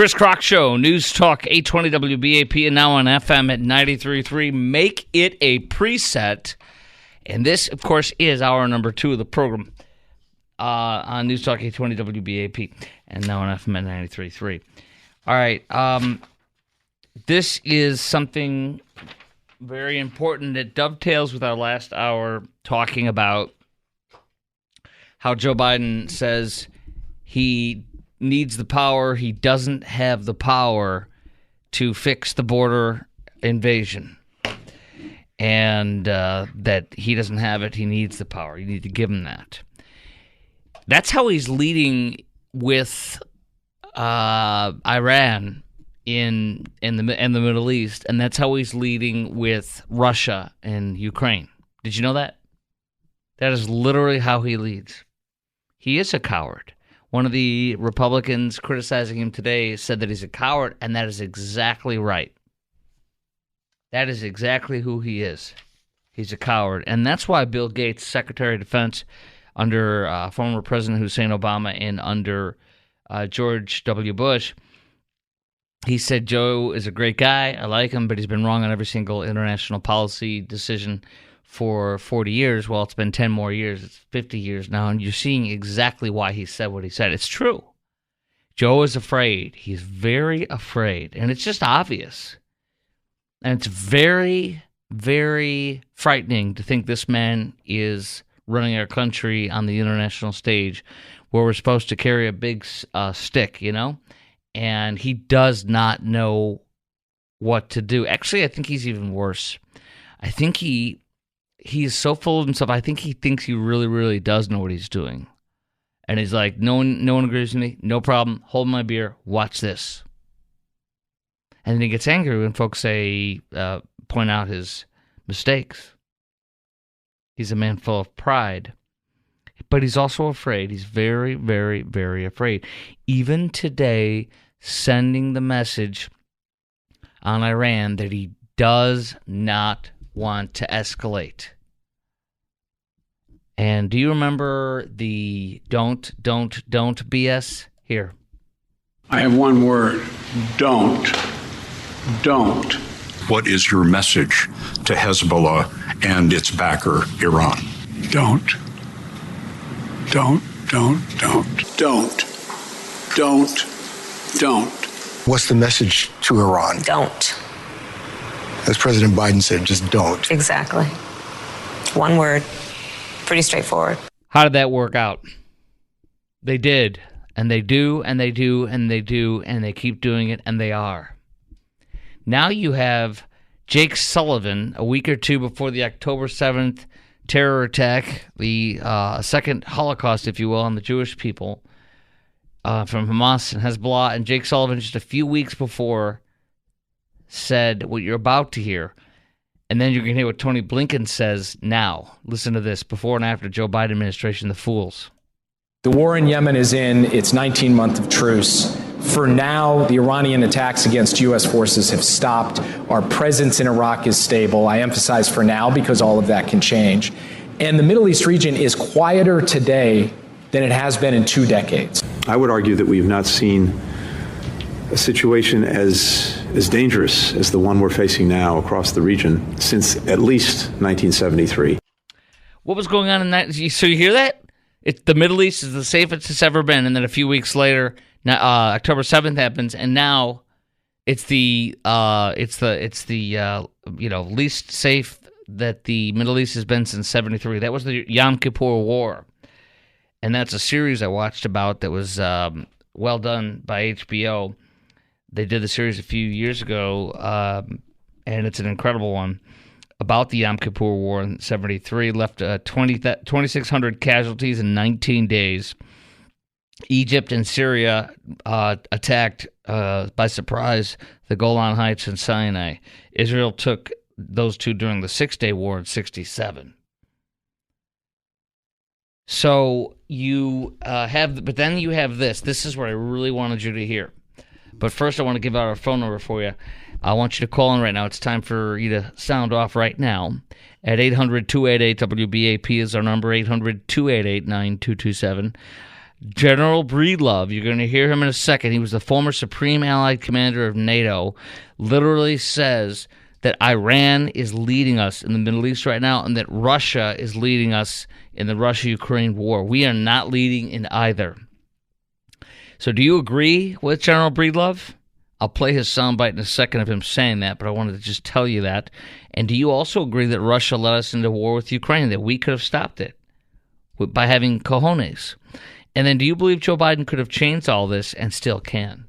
Chris Crock Show, News Talk 820 WBAP, and now on FM at 93.3. Make it a preset. And this, of course, is hour number 2 of the program on News Talk 820 WBAP, and now on FM at 93.3. All right. This is something very important that dovetails with our last hour talking about how Joe Biden says he needs the power. He doesn't have the power to fix the border invasion. And that he doesn't have it. He needs the power. You need to give him that. That's how he's leading with Iran in the Middle East, and that's how he's leading with Russia and Ukraine. Did you know that? That is literally how he leads. He is a coward. One of the Republicans criticizing him today said that he's a coward, and that is exactly right. That is exactly who he is. He's a coward. And that's why Bill Gates, Secretary of Defense under former President Hussein Obama and under George W. Bush, he said, Joe is a great guy. I like him, but he's been wrong on every single international policy decision for 40 years. Well, it's been 10 more years. It's 50 years now, and you're seeing exactly why he said what he said. It's true. Joe is afraid. He's very afraid, and it's just obvious. And it's very, very frightening to think this man is running our country on the international stage where we're supposed to carry a big stick, you know? And he does not know what to do. Actually, I think he's even worse. I think he is so full of himself. I think he thinks he really, really does know what he's doing. And he's like, no one agrees with me. No problem. Hold my beer. Watch this. And then he gets angry when folks say, point out his mistakes. He's a man full of pride. But he's also afraid. He's very, very, very afraid. Even today, sending the message on Iran that he does not want to escalate. And do you remember the don't BS? Here. I have one word. Don't. What is your message to Hezbollah and its backer, Iran? Don't. What's the message to Iran? Don't. As President Biden said, just don't. Exactly. One word. Pretty straightforward. How did that work out? They did. And they do, and they do, and they do, and they keep doing it, and they are. Now you have Jake Sullivan, a week or two before the October 7th terror attack, the second Holocaust, if you will, on the Jewish people from Hamas and Hezbollah, and Jake Sullivan just a few weeks before said what you're about to hear. And then you're going to hear what Tony Blinken says now. Listen to this, before and after Joe Biden administration, the fools. The war in Yemen is in its 19th month of truce. For now, the Iranian attacks against U.S. forces have stopped. Our presence in Iraq is stable. I emphasize for now because all of that can change. And the Middle East region is quieter today than it has been in 2 decades. I would argue that we have not seen a situation as dangerous as the one we're facing now across the region since at least 1973. What was going on in that? So you hear that? The Middle East is the safest it's ever been, and then a few weeks later, October 7th happens, and now it's the least safe that the Middle East has been since 73. That was the Yom Kippur War, and that's a series I watched about that was well done by HBO. They did the series a few years ago, and it's an incredible one about the Yom Kippur War in 73. Left 2,600 casualties in 19 days. Egypt and Syria attacked by surprise the Golan Heights and Sinai. Israel took those two during the Six-Day War in 67. So you but then you have this. This is what I really wanted you to hear. But first, I want to give out our phone number for you. I want you to call in right now. It's time for you to sound off right now at 800-288-WBAP is our number, 800-288-9227. General Breedlove, you're going to hear him in a second. He was the former Supreme Allied Commander of NATO, literally says that Iran is leading us in the Middle East right now and that Russia is leading us in the Russia-Ukraine war. We are not leading in either. So do you agree with General Breedlove? I'll play his soundbite in a second of him saying that, but I wanted to just tell you that. And do you also agree that Russia led us into war with Ukraine, that we could have stopped it by having cojones? And then do you believe Joe Biden could have changed all this and still can?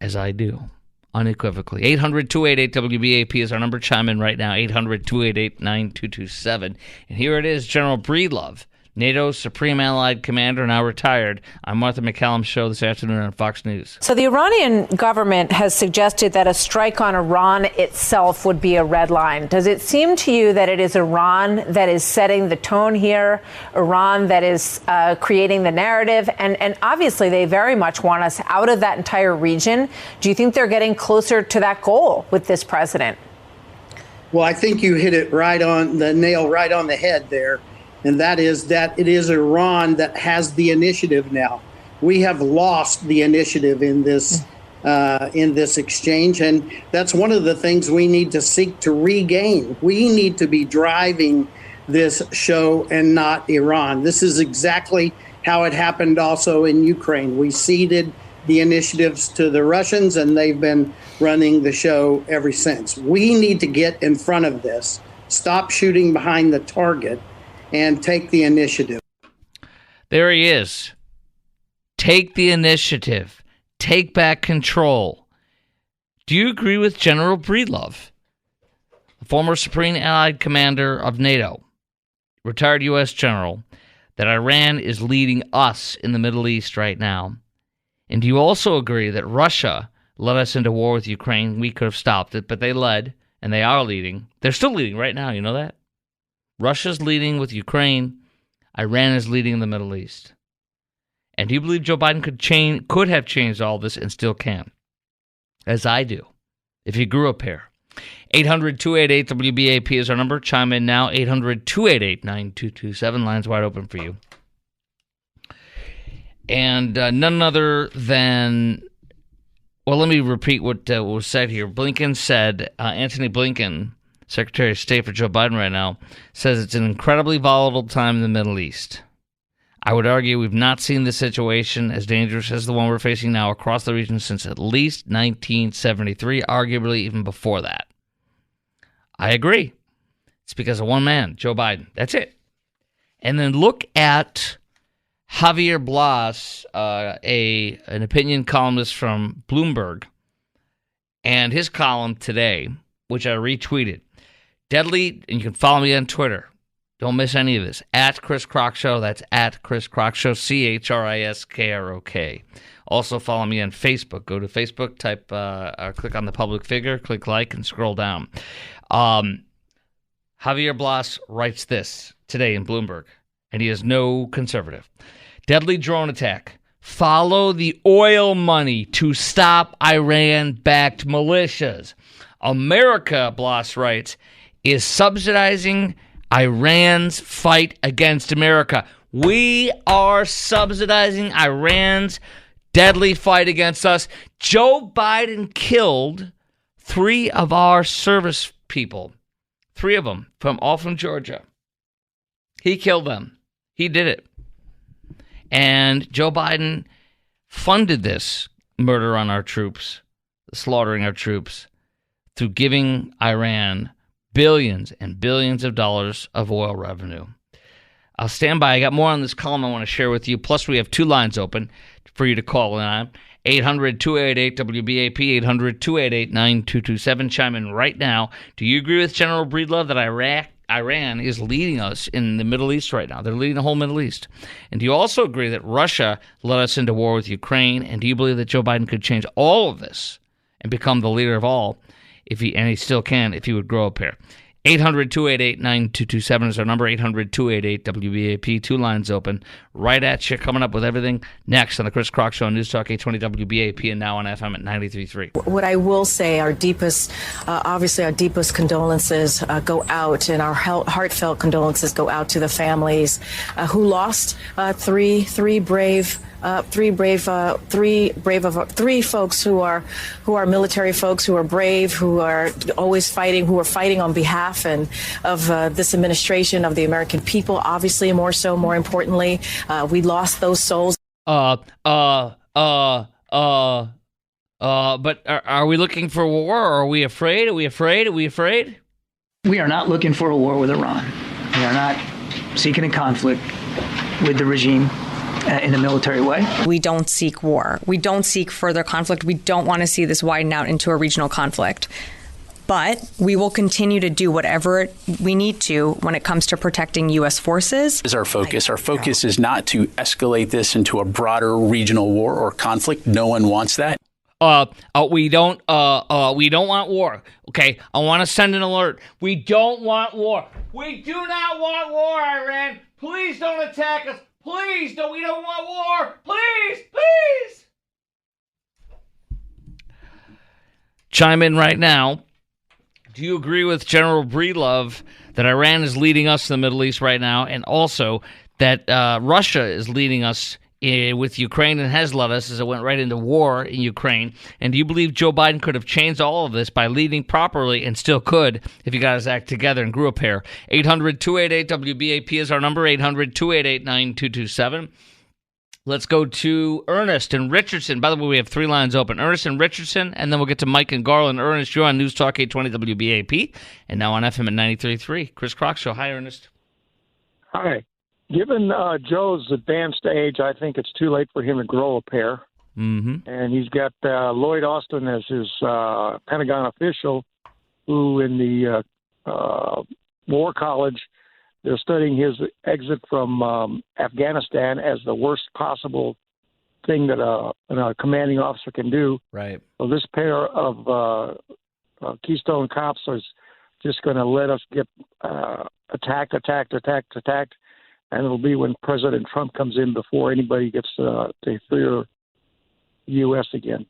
As I do, unequivocally. 800-288-WBAP is our number. Chime in right now, 800-288-9227. And here it is, General Breedlove, NATO's Supreme Allied Commander, now retired, on Martha McCallum's show this afternoon on Fox News. So the Iranian government has suggested that a strike on Iran itself would be a red line. Does it seem to you that it is Iran that is setting the tone here, Iran that is creating the narrative? And obviously they very much want us out of that entire region. Do you think they're getting closer to that goal with this president? Well, I think you hit it right on the nail, right on the head there. And that is that it is Iran that has the initiative now. We have lost the initiative in this exchange, and that's one of the things we need to seek to regain. We need to be driving this show and not Iran. This is exactly how it happened also in Ukraine. We ceded the initiatives to the Russians, and they've been running the show ever since. We need to get in front of this, stop shooting behind the target, and take the initiative. There he is. Take the initiative. Take back control. Do you agree with General Breedlove, the former Supreme Allied Commander of NATO, retired U.S. General, that Iran is leading us in the Middle East right now? And do you also agree that Russia led us into war with Ukraine? We could have stopped it, but they led, and they are leading. They're still leading right now, you know that? Russia's leading with Ukraine. Iran is leading in the Middle East. And do you believe Joe Biden could have changed all this and still can? As I do, if you grew up here. 800-288-WBAP is our number. Chime in now, 800-288-9227. Lines wide open for you. And none other than, well, let me repeat what was said here. Blinken said, Antony Blinken, Secretary of State for Joe Biden right now, says it's an incredibly volatile time in the Middle East. I would argue we've not seen this situation as dangerous as the one we're facing now across the region since at least 1973, arguably even before that. I agree. It's because of one man, Joe Biden. That's it. And then look at Javier Blas, an opinion columnist from Bloomberg, and his column today, which I retweeted. Deadly, and you can follow me on Twitter. Don't miss any of this. At Chris Crock Show. That's at Chris Crock Show. CHRISKROK. Also follow me on Facebook. Go to Facebook, type, click on the public figure, click like, and scroll down. Javier Blas writes this today in Bloomberg, and he is no conservative. Deadly drone attack. Follow the oil money to stop Iran-backed militias. America, Blas writes, is subsidizing Iran's fight against America. We are subsidizing Iran's deadly fight against us. Joe Biden killed 3 of our service people. 3 of them, all from Georgia. He killed them. He did it. And Joe Biden funded this murder on our troops, slaughtering our troops, through giving Iran billions and billions of dollars of oil revenue. I'll stand by. I got more on this column I want to share with you. Plus, we have 2 lines open for you to call in on. 800-288-WBAP, 800-288-9227. Chime in right now. Do you agree with General Breedlove that Iran is leading us in the Middle East right now? They're leading the whole Middle East. And do you also agree that Russia led us into war with Ukraine? And do you believe that Joe Biden could change all of this and become the leader of all? And he still can if he would grow up here. 800-288-9227 is our number, 800-288-WBAP. Two lines open. Right at you, coming up with everything next on the Chris Crock Show on News Talk 820 WBAP and now on FM at 93.3. What I will say, obviously our deepest condolences go out, and our heartfelt condolences go out to the families who lost three folks who are military folks, who are brave, who are always fighting, who are fighting on behalf of this administration, of the American people. Obviously, more importantly, we lost those souls. But are we looking for war, or are we afraid? Are we afraid? We are not looking for a war with Iran. We are not seeking a conflict with the regime in a military way. We don't seek war. We don't seek further conflict. We don't want to see this widen out into a regional conflict. But we will continue to do whatever we need to when it comes to protecting U.S. forces. Is our focus. Our focus is not to escalate this into a broader regional war or conflict. No one wants that. We don't want war. Okay, I want to send an alert. We don't want war. We do not want war, Iran. Please don't attack us. Please don't. We don't want war. Please. Chime in right now. Do you agree with General Breedlove that Iran is leading us to the Middle East right now, and also that Russia is leading us with Ukraine and has led us as it went right into war in Ukraine? And do you believe Joe Biden could have changed all of this by leading properly, and still could if he got his act together and grew a pair? 800-288-WBAP is our number, 800-288-9227. Let's go to Ernest and Richardson. By the way, we have three lines open. Ernest and Richardson, and then we'll get to Mike and Garland. Ernest, you're on News Talk 820 WBAP, and now on FM at 93.3. Chris Crock Show. Hi, Ernest. Hi. Given Joe's advanced age, I think it's too late for him to grow a pair. Mm-hmm. And he's got Lloyd Austin as his Pentagon official, who in the War College, they're studying his exit from Afghanistan as the worst possible thing that a commanding officer can do. Right. So this pair of Keystone cops is just going to let us get attacked, and it'll be when President Trump comes in before anybody gets to fear the U.S. again.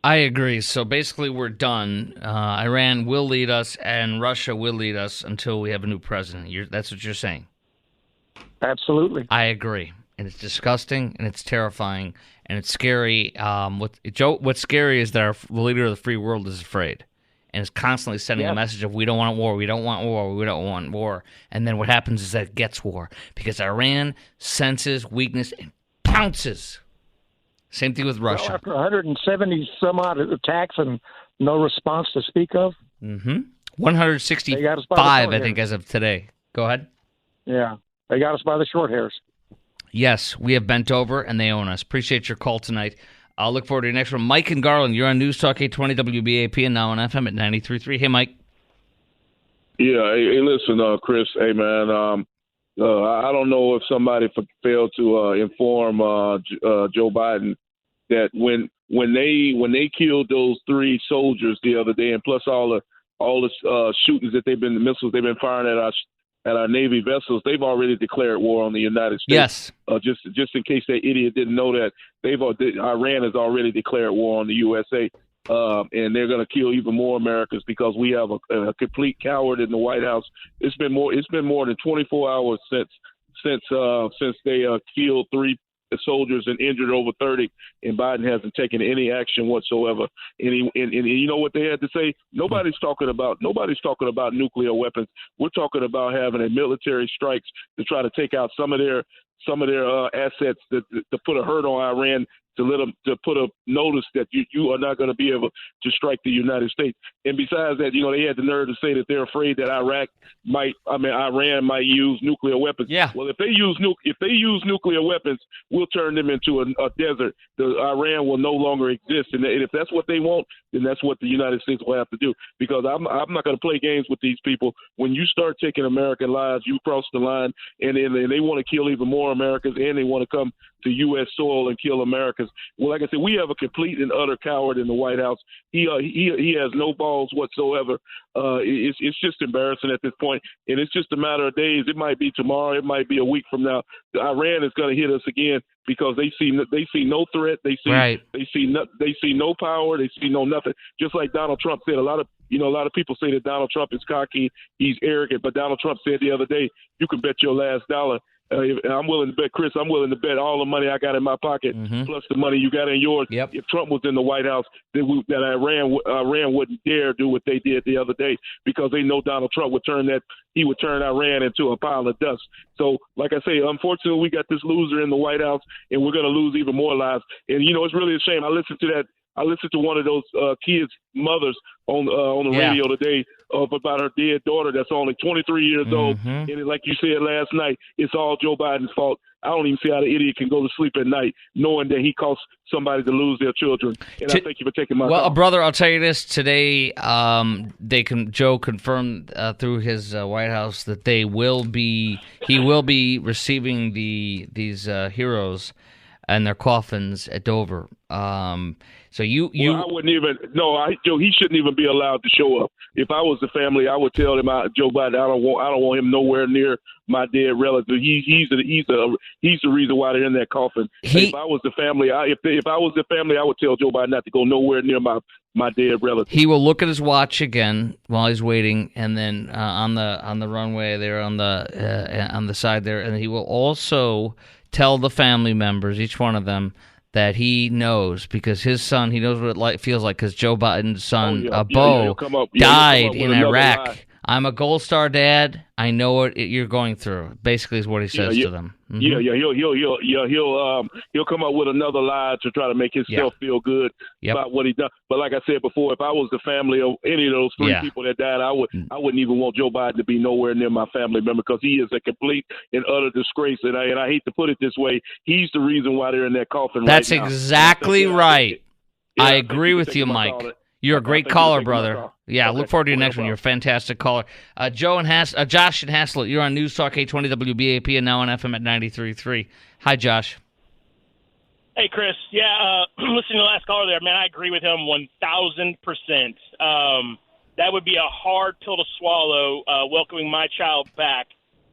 I agree. So basically, we're done. Iran will lead us, and Russia will lead us until we have a new president. That's what you're saying. Absolutely. I agree. And it's disgusting, and it's terrifying, and it's scary. What's scary is that the leader of the free world is afraid, and is constantly sending a message of, we don't want war, we don't want war, we don't want war. And then what happens is that it gets war, because Iran senses weakness and pounces. Same thing with Russia. Well, after 170 some odd attacks and no response to speak of. 165, I think, as of today. Go ahead. Yeah, they got us by the short hairs. Yes, we have bent over, and they own us. Appreciate your call tonight. I'll look forward to your next one. Mike and Garland, you're on News Talk 820 WBAP and now on FM at 93.3. Hey, Mike. Yeah, hey, listen, Chris. Hey, man. I don't know if somebody failed to inform Joe Biden that when they killed those three soldiers the other day, and plus all the shootings that the missiles they've been firing at our Navy vessels, they've already declared war on the United States. Yes. Just in case that idiot didn't know that, Iran has already declared war on the USA, and they're going to kill even more Americans because we have a complete coward in the White House. It's been more than 24 hours since they killed three soldiers and injured over 30, and Biden hasn't taken any action whatsoever. And you know what they had to say? Nobody's talking about nuclear weapons. We're talking about having a military strikes to try to take out some of their assets to put a hurt on Iran, to put a notice that you are not going to be able to strike the United States. And besides that, they had the nerve to say that they're afraid that Iran might use nuclear weapons. Yeah. Well, if they use nuclear weapons, we'll turn them into a desert. Iran will no longer exist. And if that's what they want, then that's what the United States will have to do. Because I'm not going to play games with these people. When you start taking American lives, you cross the line, and they want to kill even more Americans, and they want to come to U.S. soil and kill Americans. Well, like I said, we have a complete and utter coward in the White House. He has no balls whatsoever. It's just embarrassing at this point, and it's just a matter of days. It might be tomorrow. It might be a week from now. Iran is going to hit us again because they see no threat. They see no power. They see no nothing. Just like Donald Trump said, a lot of people say that Donald Trump is cocky, he's arrogant, but Donald Trump said the other day, you can bet your last dollar. I'm willing to bet, Chris, I'm willing to bet all the money I got in my pocket plus the money you got in yours. If Trump was in the White House, that Iran wouldn't dare do what they did the other day because they know Donald Trump would turn Iran into a pile of dust. So, like I say, unfortunately, we got this loser in the White House, and we're going to lose even more lives. And, it's really a shame. I listened to one of those kids' mothers on the radio today about her dead daughter that's only 23 years old. And like you said last night, it's all Joe Biden's fault. I don't even see how the idiot can go to sleep at night knowing that he caused somebody to lose their children. And I thank you for taking my call. Brother, I'll tell you this. Today, Joe confirmed through his White House that he will be receiving these heroes and their coffins at Dover. So I wouldn't even. No, Joe. He shouldn't even be allowed to show up. If I was the family, I would tell him, Joe Biden, I don't want him nowhere near my dead relative. He's the reason why they're in that coffin. If I was the family, I would tell Joe Biden not to go nowhere near my dead relative. He will look at his watch again while he's waiting, and then on the runway there on the side there, and he will also tell the family members, each one of them, that he knows because his son, he knows what it feels like because Joe Biden's son, Bo, died in Iraq. Lie. I'm a Gold Star dad. I know what you're going through. Basically, is what he says to them. He'll come up with another lie to try to make himself feel good about what he done. But like I said before, if I was the family of any of those three people that died, I wouldn't even want Joe Biden to be nowhere near my family member because he is a complete and utter disgrace. And I hate to put it this way, he's the reason why they're in that coffin. That's right now. Exactly right. I agree with you, Mike. You're a great caller, brother. Yeah, okay. Look forward to your next one. You're a fantastic caller. Josh in Haslett, you're on News Talk 820 WBAP and now on FM at 93.3. Hi, Josh. Hey, Chris. Yeah, listening to the last caller there, man, I agree with him 1,000%. That would be a hard pill to swallow, welcoming my child back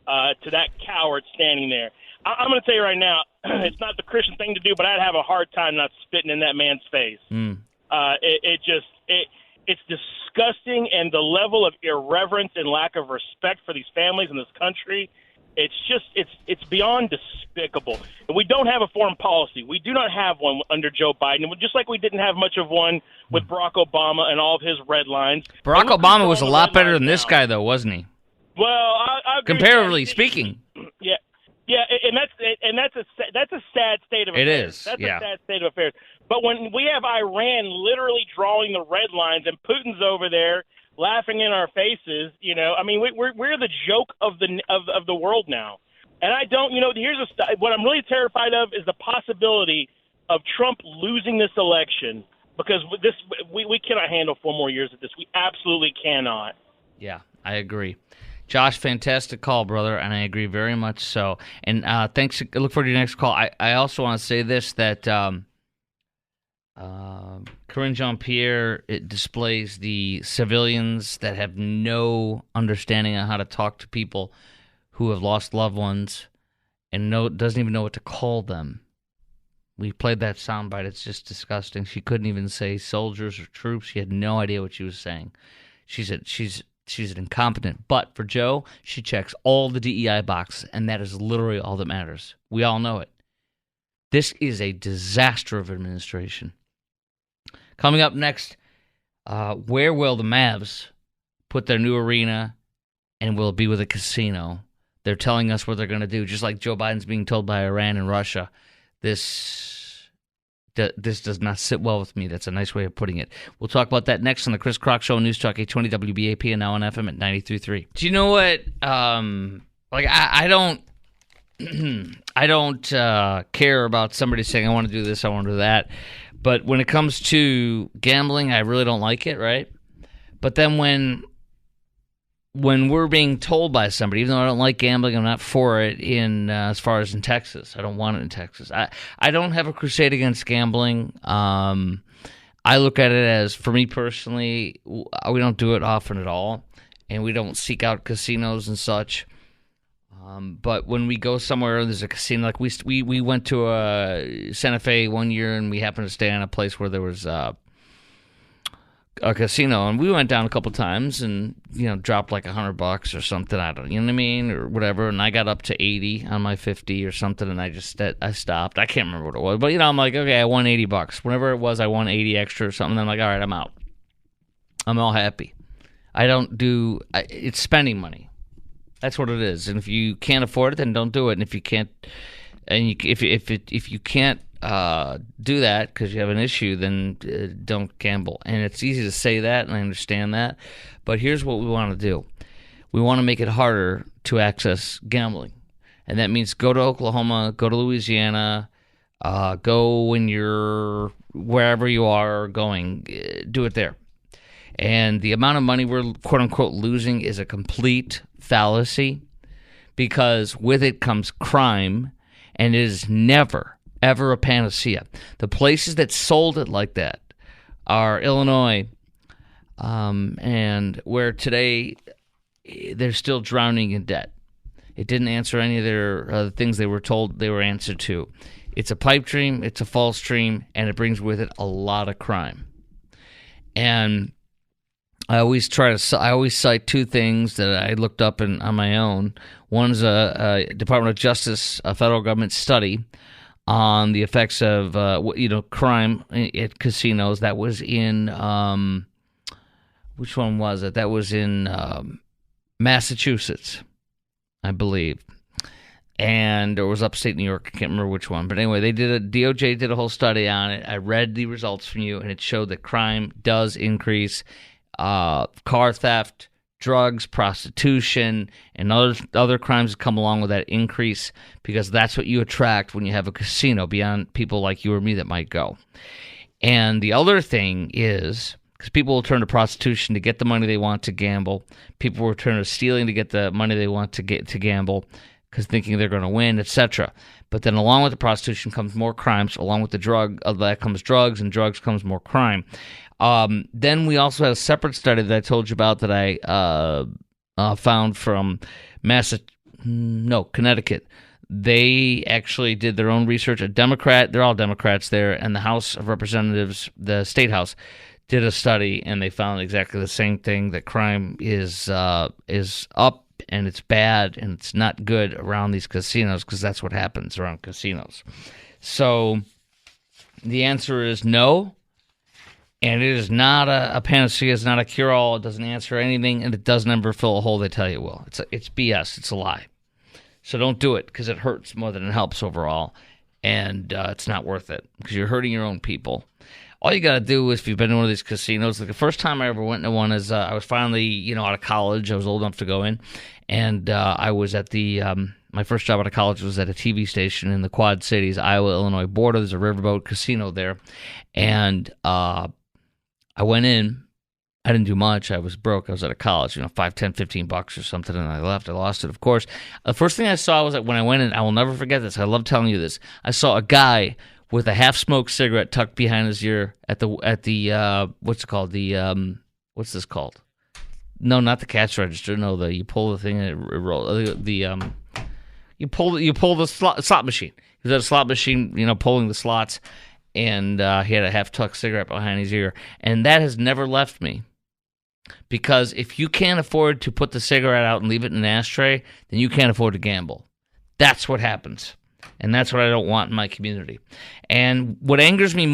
to that coward standing there. I'm going to tell you right now, it's not the Christian thing to do, but I'd have a hard time not spitting in that man's face. It's disgusting, and the level of irreverence and lack of respect for these families in this country, it's beyond despicable. And we don't have a foreign policy. We do not have one under Joe Biden, just like we didn't have much of one with Barack Obama and all of his red lines. Barack Obama was a lot better than this guy, though, wasn't he? Well, I comparatively speaking. Yeah. Yeah, and that's a sad state of affairs. It is. That's a sad state of affairs. But when we have Iran literally drawing the red lines and Putin's over there laughing in our faces, I mean, we're the joke of the world now. And I don't, what I'm really terrified of is the possibility of Trump losing this election because we cannot handle 4 more years of this. We absolutely cannot. Yeah, I agree. Josh, fantastic call, brother, and I agree very much so. And thanks. Look forward to your next call. I also want to say this, that Karine Jean-Pierre, it displays the civilians that have no understanding on how to talk to people who have lost loved ones and doesn't even know what to call them. We played that soundbite. It's just disgusting. She couldn't even say soldiers or troops. She had no idea what she was saying. She's an incompetent. But for Joe, she checks all the DEI boxes, and that is literally all that matters. We all know it. This is a disaster of administration. Coming up next, where will the Mavs put their new arena, and will it be with a casino? They're telling us what they're going to do, just like Joe Biden's being told by Iran and Russia. This does not sit well with me. That's a nice way of putting it. We'll talk about that next on the Chris Crock Show, News Talk 820 WBAP, and now on FM at 93.3. Do you know what? I don't care about somebody saying, I want to do this, I want to do that. But when it comes to gambling, I really don't like it, right? But then when when we're being told by somebody, even though I don't like gambling, I'm not for it in as far as in Texas. I don't want it in Texas. I don't have a crusade against gambling. I look at it as, for me personally, we don't do it often at all, and we don't seek out casinos and such. But when we go somewhere, there's a casino. Like we went to Santa Fe one year, and we happened to stay in a place where there was a casino, and we went down a couple times and dropped like $100 or something. I don't, you know what I mean, or whatever. And I got up to 80 on my 50 or something, and I stopped. I can't remember what it was, but I'm like, okay, I won $80. Whenever it was, I won 80 extra or something. And I'm like, all right, I'm out. I'm all happy. I don't do. It's spending money. That's what it is. And if you can't afford it, then don't do it. And if you can't, if you can't do that because you have an issue, then don't gamble. And it's easy to say that, and I understand that. But here's what we want to do. We want to make it harder to access gambling. And that means go to Oklahoma, go to Louisiana, go when you're wherever you are going, do it there. And the amount of money we're quote-unquote losing is a complete fallacy, because with it comes crime, and it is never, ever a panacea. The places that sold it like that are Illinois, and where today they're still drowning in debt. It didn't answer any of their things they were told they were answered to. It's a pipe dream, it's a false dream, and it brings with it a lot of crime. And I always cite two things that I looked up on my own. One's a Department of Justice, a federal government study on the effects of crime at casinos. That was in which one was it? That was in Massachusetts, I believe, and it was upstate New York. I can't remember which one, but anyway, DOJ did a whole study on it. I read the results from you, and it showed that crime does increase. Car theft, drugs, prostitution, and other crimes that come along with that increase, because that's what you attract when you have a casino, beyond people like you or me that might go. And the other thing is, because people will turn to prostitution to get the money they want to gamble. People will turn to stealing to get the money they want to get to gamble, because thinking they're going to win, etc. But then along with the prostitution comes more crimes. Along with the that comes drugs, and drugs comes more crime. Then we also had a separate study that I told you about that I found from Connecticut. They actually did their own research. A Democrat, they're all Democrats there, and the House of Representatives, the State House, did a study, and they found exactly the same thing, that crime is up, and it's bad, and it's not good around these casinos, because that's what happens around casinos. So the answer is no. And it is not a panacea. It's not a cure-all. It doesn't answer anything, and it does never fill a hole they tell you it will. It's BS. It's a lie. So don't do it, because it hurts more than it helps overall, and it's not worth it, because you're hurting your own people. All you got to do is, if you've been to one of these casinos, like the first time I ever went to one is I was finally, out of college. I was old enough to go in, and I was at the my first job out of college was at a TV station in the Quad Cities, Iowa-Illinois border. There's a riverboat casino there, and I went in. I didn't do much. I was broke. I was out of college, $5, $10, $15 or something, and I left. I lost it, of course. The first thing I saw was that when I went in, I will never forget this. I love telling you this. I saw a guy with a half-smoked cigarette tucked behind his ear at the what's it called? What's this called? No, not the cash register. No, you pull the thing and it rolls. You pull the slot machine. He was at a slot machine, pulling the slots. And he had a half-tucked cigarette behind his ear. And that has never left me. Because if you can't afford to put the cigarette out and leave it in an ashtray, then you can't afford to gamble. That's what happens. And that's what I don't want in my community. And what angers me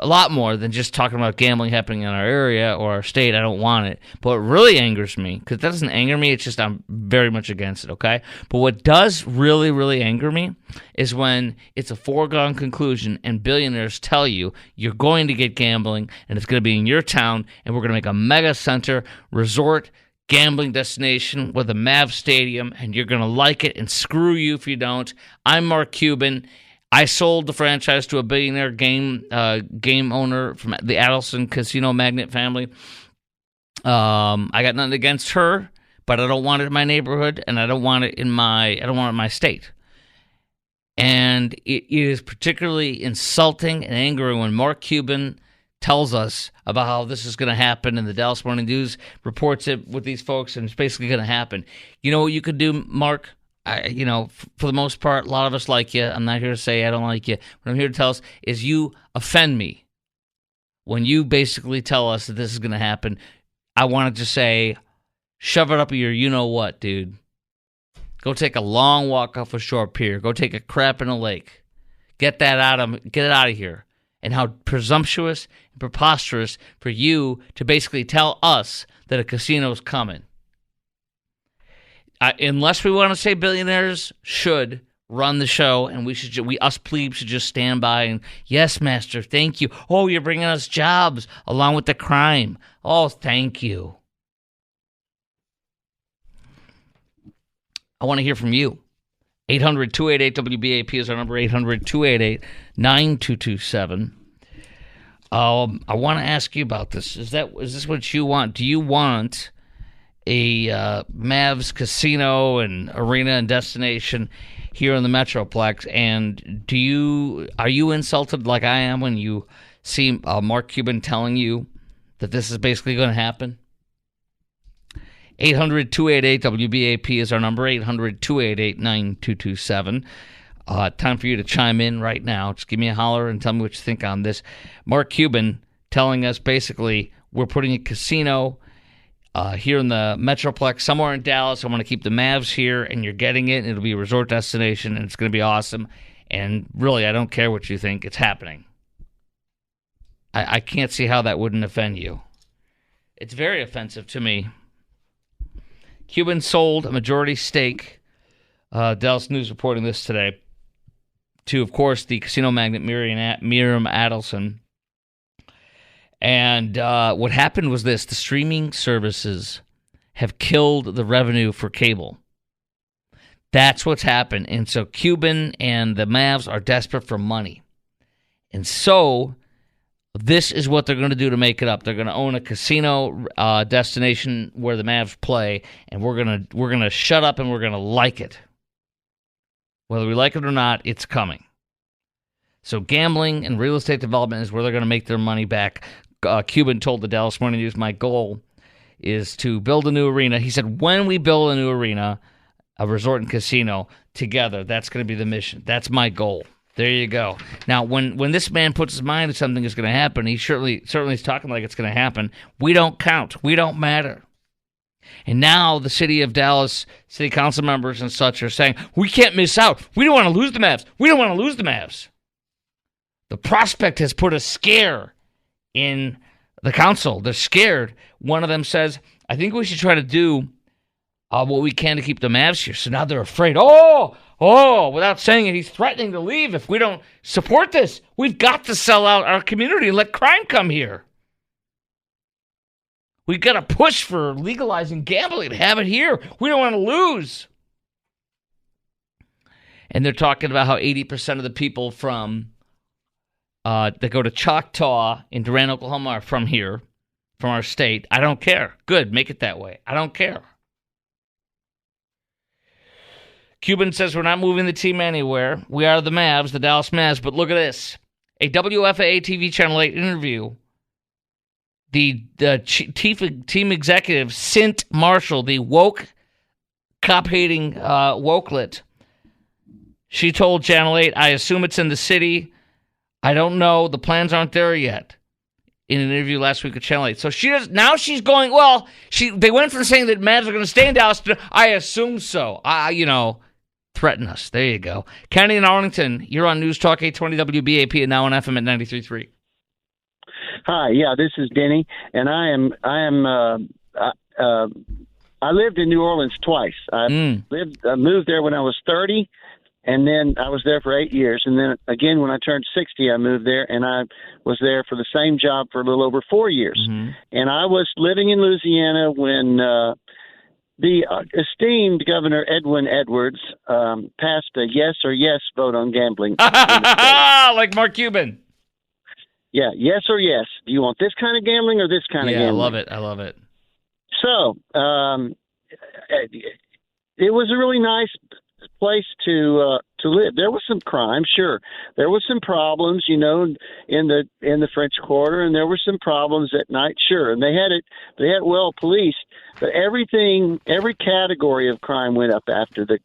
a lot more than just talking about gambling happening in our area or our state, I don't want it. But what really angers me, because it doesn't anger me, it's just I'm very much against it, okay? But what does really, really anger me is when it's a foregone conclusion and billionaires tell you you're going to get gambling and it's going to be in your town, and we're going to make a mega center resort gambling destination with a Mav stadium, and you're going to like it, and screw you if you don't. I'm Mark Cuban. I sold the franchise to a billionaire game owner from the Adelson casino magnate family, I got nothing against her, but I don't want it in my neighborhood, and I don't want it in my state. And it is particularly insulting and angry when Mark Cuban tells us about how this is going to happen, and the Dallas Morning News reports it with these folks, and it's basically going to happen. You know what you could do, Mark? For the most part, a lot of us like you. I'm not here to say I don't like you. What I'm here to tell us is you offend me when you basically tell us that this is going to happen. I wanted to say, shove it up your you-know-what, dude. Go take a long walk off a shore pier. Go take a crap in a lake. Get it out of here. And how presumptuous and preposterous for you to basically tell us that a casino's coming. Unless we want to say billionaires should run the show, and us plebes should just stand by and, yes, master, thank you. Oh, you're bringing us jobs along with the crime. Oh, thank you. I want to hear from you. 800-288-WBAP is our number, 800-288-9227. I want to ask you about this. Is this what you want? Do you want a Mavs casino and arena and destination here in the Metroplex? And are you insulted like I am when you see Mark Cuban telling you that this is basically going to happen? 800-288-WBAP is our number, 800-288-9227. Time for you to chime in right now. Just give me a holler and tell me what you think on this. Mark Cuban telling us basically we're putting a casino here in the Metroplex, somewhere in Dallas. I want to keep the Mavs here, and you're getting it. It'll be a resort destination, and it's going to be awesome. And really, I don't care what you think. It's happening. I can't see how that wouldn't offend you. It's very offensive to me. Cuban sold a majority stake, Dallas News reporting this today, to, of course, the casino magnate Miriam Adelson. And what happened was this: the streaming services have killed the revenue for cable. That's what's happened. And so Cuban and the Mavs are desperate for money. And so this is what they're going to do to make it up. They're going to own a casino destination where the Mavs play, and we're going to shut up and we're going to like it. Whether we like it or not, it's coming. So gambling and real estate development is where they're going to make their money back. Cuban told the Dallas Morning News, my goal is to build a new arena. He said, when we build a new arena, a resort and casino together, that's going to be the mission. That's my goal. There you go. Now, when this man puts his mind to something is going to happen, he certainly is talking like it's going to happen. We don't count. We don't matter. And now the city of Dallas, city council members and such are saying, we can't miss out. We don't want to lose the Mavs. We don't want to lose the Mavs. The prospect has put a scare in the council. They're scared. One of them says, I think we should try to do what we can to keep the Mavs here. So now they're afraid. Oh, without saying it, he's threatening to leave if we don't support this. We've got to sell out our community and let crime come here. We've got to push for legalizing gambling, have it here. We don't want to lose. And they're talking about how 80% of the people from that go to Choctaw in Durant, Oklahoma are from here, from our state. I don't care. Good, make it that way. I don't care. Cuban says we're not moving the team anywhere. We are the Mavs, the Dallas Mavs. But look at this. A WFAA TV Channel 8 interview. The chief team executive, Sint Marshall, the woke, cop-hating wokelet, she told Channel 8, I assume it's in the city. I don't know. The plans aren't there yet. In an interview last week with Channel 8. So now she's going, well, they went from saying that Mavs are going to stay in Dallas to, I assume so. Threaten us. There you go. Kenny in Arlington, you're on News Talk 820 WBAP and now on FM at 93.3. Hi, yeah, this is Denny, and I lived in New Orleans twice. I moved there when I was 30, and then I was there for 8 years, and then again when I turned 60, I moved there, and I was there for the same job for a little over 4 years. Mm-hmm. And I was living in Louisiana when the esteemed Governor Edwin Edwards passed a yes or yes vote on gambling. Like Mark Cuban. Yeah, yes or yes. Do you want this kind of gambling or this kind of gambling? I love it. So it was a really nice place to live. There was some crime, sure. There was some problems, in the French Quarter, and there were some problems at night, sure. And they had well policed, but every category of crime went up after the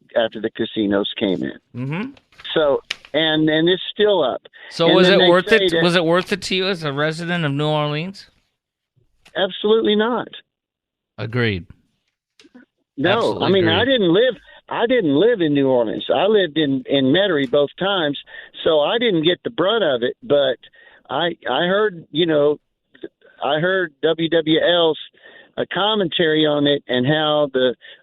casinos came in. Mm-hmm. So and it's still up. So and was it worth it? Was it worth it to you as a resident of New Orleans? Absolutely not. Agreed. No, Absolutely I mean agreed. I didn't live in New Orleans. I lived in Metairie both times, so I didn't get the brunt of it. But I heard WWL's commentary on it and how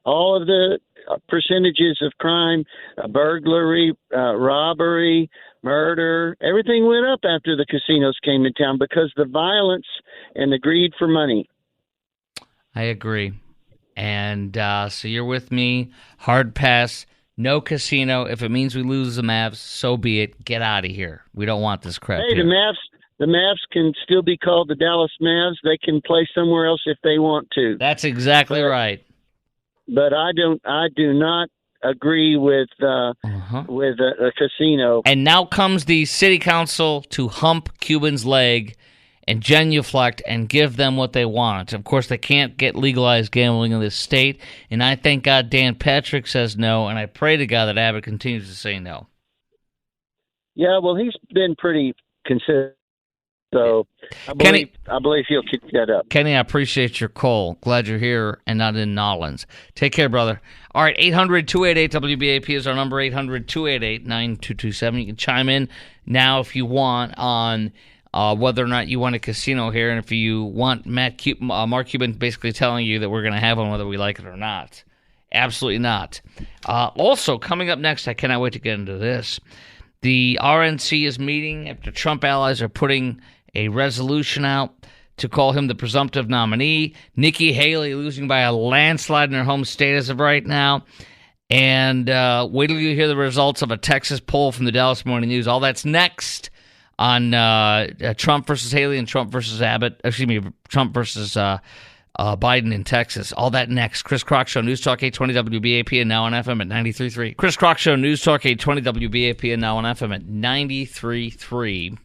all of the percentages of crime, burglary, robbery, murder, everything went up after the casinos came in town because the violence and the greed for money. I agree. And so you're with me. Hard pass. No casino. If it means we lose the Mavs, so be it. Get out of here. We don't want this crap. Hey, here. the Mavs can still be called the Dallas Mavs. They can play somewhere else if they want to. That's exactly right. But I do not agree with a casino. And now comes the city council to hump Cuban's leg and genuflect and give them what they want. Of course, they can't get legalized gambling in this state, and I thank God Dan Patrick says no, and I pray to God that Abbott continues to say no. Yeah, well, he's been pretty consistent, so I believe he'll keep that up. Kenny, I appreciate your call. Glad you're here and not in Nolens. Take care, brother. All right, 800-288-WBAP is our number, 800-288-9227. You can chime in now if you want on whether or not you want a casino here, and if you want Mark Cuban basically telling you that we're going to have one whether we like it or not. Absolutely not. Also, coming up next, I cannot wait to get into this. The RNC is meeting after Trump allies are putting a resolution out to call him the presumptive nominee. Nikki Haley losing by a landslide in her home state as of right now. And wait till you hear the results of a Texas poll from the Dallas Morning News. All that's next on Trump versus Haley and Trump versus Trump versus Biden in Texas. All that next. Chris Crock Show, News Talk 820 WBAP and now on FM at 93.3. Chris Crock Show, News Talk 820 WBAP and now on FM at 93.3.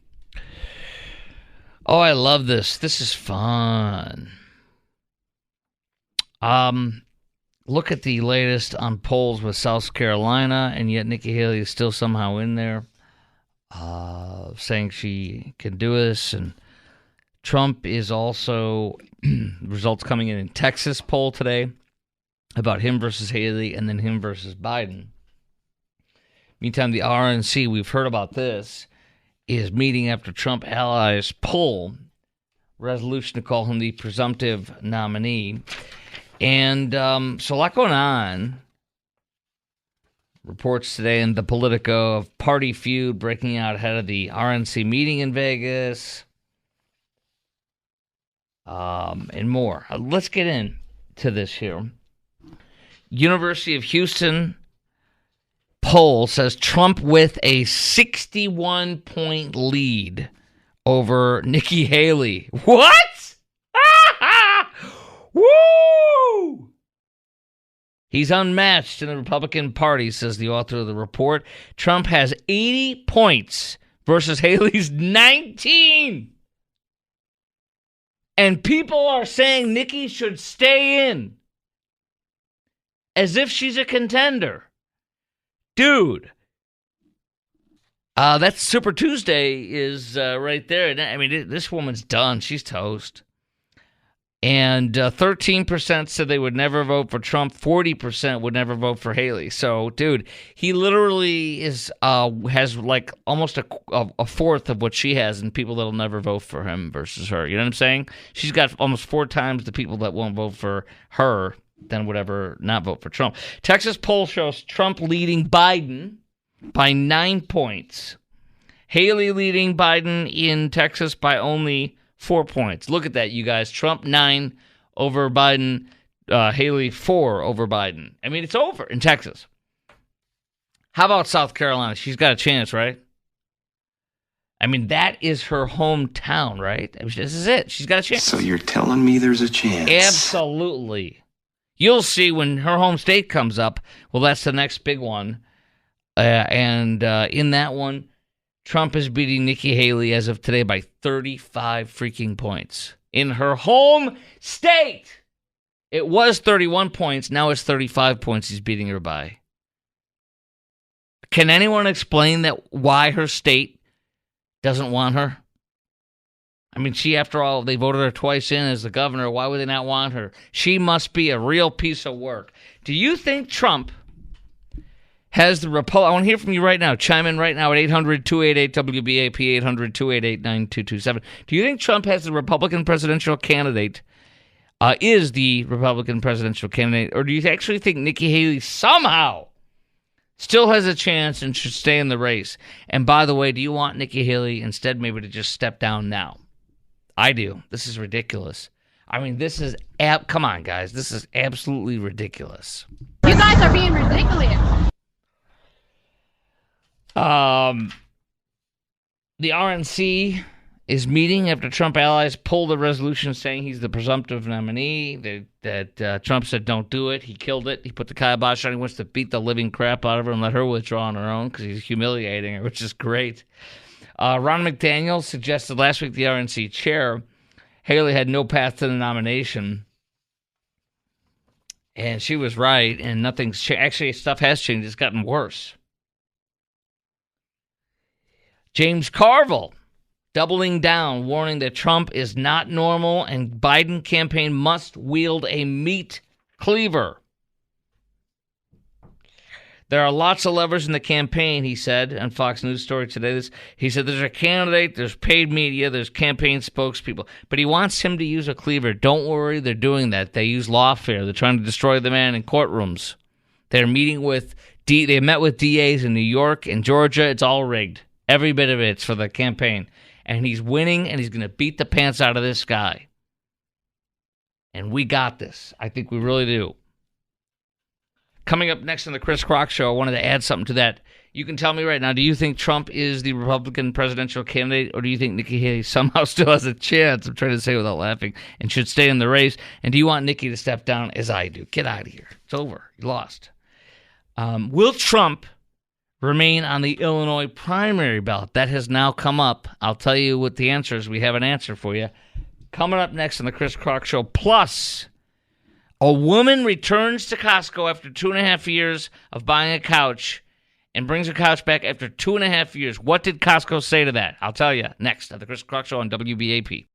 Oh, I love this. This is fun. Look at the latest on polls with South Carolina, and yet Nikki Haley is still somehow in there. Saying she can do this, and Trump is also results coming in Texas poll today about him versus Haley and then him versus Biden. Meantime, the RNC, we've heard about this, is meeting after Trump allies poll resolution to call him the presumptive nominee. And so a lot going on. Reports today in the Politico of party feud breaking out ahead of the RNC meeting in Vegas, and more. Let's get into this here. University of Houston poll says Trump with a 61-point lead over Nikki Haley. What? Woo! He's unmatched in the Republican Party, says the author of the report. Trump has 80 points versus Haley's 19. And people are saying Nikki should stay in as if she's a contender. Dude, that Super Tuesday is right there. I mean, this woman's done. She's toast. And 13% said they would never vote for Trump. 40% would never vote for Haley. So, dude, he literally has like almost a fourth of what she has in people that'll never vote for him versus her. You know what I'm saying? She's got almost 4 times the people that won't vote for her than would ever not vote for Trump. Texas poll shows Trump leading Biden by 9 points. Haley leading Biden in Texas by only 4 points. Look at that, you guys. Trump 9 over Biden. Haley 4 over Biden. I mean, it's over in Texas. How about South Carolina? She's got a chance, right? I mean, that is her hometown, right? This is it. She's got a chance. So you're telling me there's a chance? Absolutely. You'll see when her home state comes up. Well, that's the next big one. And in that one, Trump is beating Nikki Haley as of today by 35 freaking points. In her home state, it was 31 points. Now it's 35 points he's beating her by. Can anyone explain that why her state doesn't want her? I mean, she, after all, they voted her twice in as the governor. Why would they not want her? She must be a real piece of work. Do you think Trump has the I want to hear from you right now. Chime in right now at 800-288-WBAP, 800-288-9227. Do you think Trump has the Republican presidential candidate, is the Republican presidential candidate, or do you actually think Nikki Haley somehow still has a chance and should stay in the race? And by the way, do you want Nikki Haley instead maybe to just step down now? I do. This is ridiculous. I mean, this is come on, guys. This is absolutely ridiculous. You guys are being ridiculous. The RNC is meeting after Trump allies pulled a resolution saying he's the presumptive nominee. That Trump said don't do it. He killed it. He put the kibosh on. He wants to beat the living crap out of her and let her withdraw on her own because he's humiliating her, which is great. Ron McDaniel suggested last week, the RNC chair, Haley had no path to the nomination. And she was right, and nothing's changed. Actually, stuff has changed. It's gotten worse. James Carville doubling down, warning that Trump is not normal and Biden campaign must wield a meat cleaver. There are lots of levers in the campaign, he said on Fox News Story today. He said there's a candidate, there's paid media, there's campaign spokespeople. But he wants him to use a cleaver. Don't worry, they're doing that. They use lawfare. They're trying to destroy the man in courtrooms. They're meeting with they met with DAs in New York and Georgia. It's all rigged. Every bit of it's for the campaign. And he's winning, and he's going to beat the pants out of this guy. And we got this. I think we really do. Coming up next on the Chris Crock Show, I wanted to add something to that. You can tell me right now, do you think Trump is the Republican presidential candidate, or do you think Nikki Haley somehow still has a chance, I'm trying to say without laughing, and should stay in the race? And do you want Nikki to step down as I do? Get out of here. It's over. You lost. Will Trump remain on the Illinois primary ballot? That has now come up. I'll tell you what the answer is. We have an answer for you. Coming up next on the Chris Crock Show. Plus, a woman returns to Costco after 2.5 years of buying a couch and brings her couch back after 2.5 years. What did Costco say to that? I'll tell you next on the Chris Crock Show on WBAP.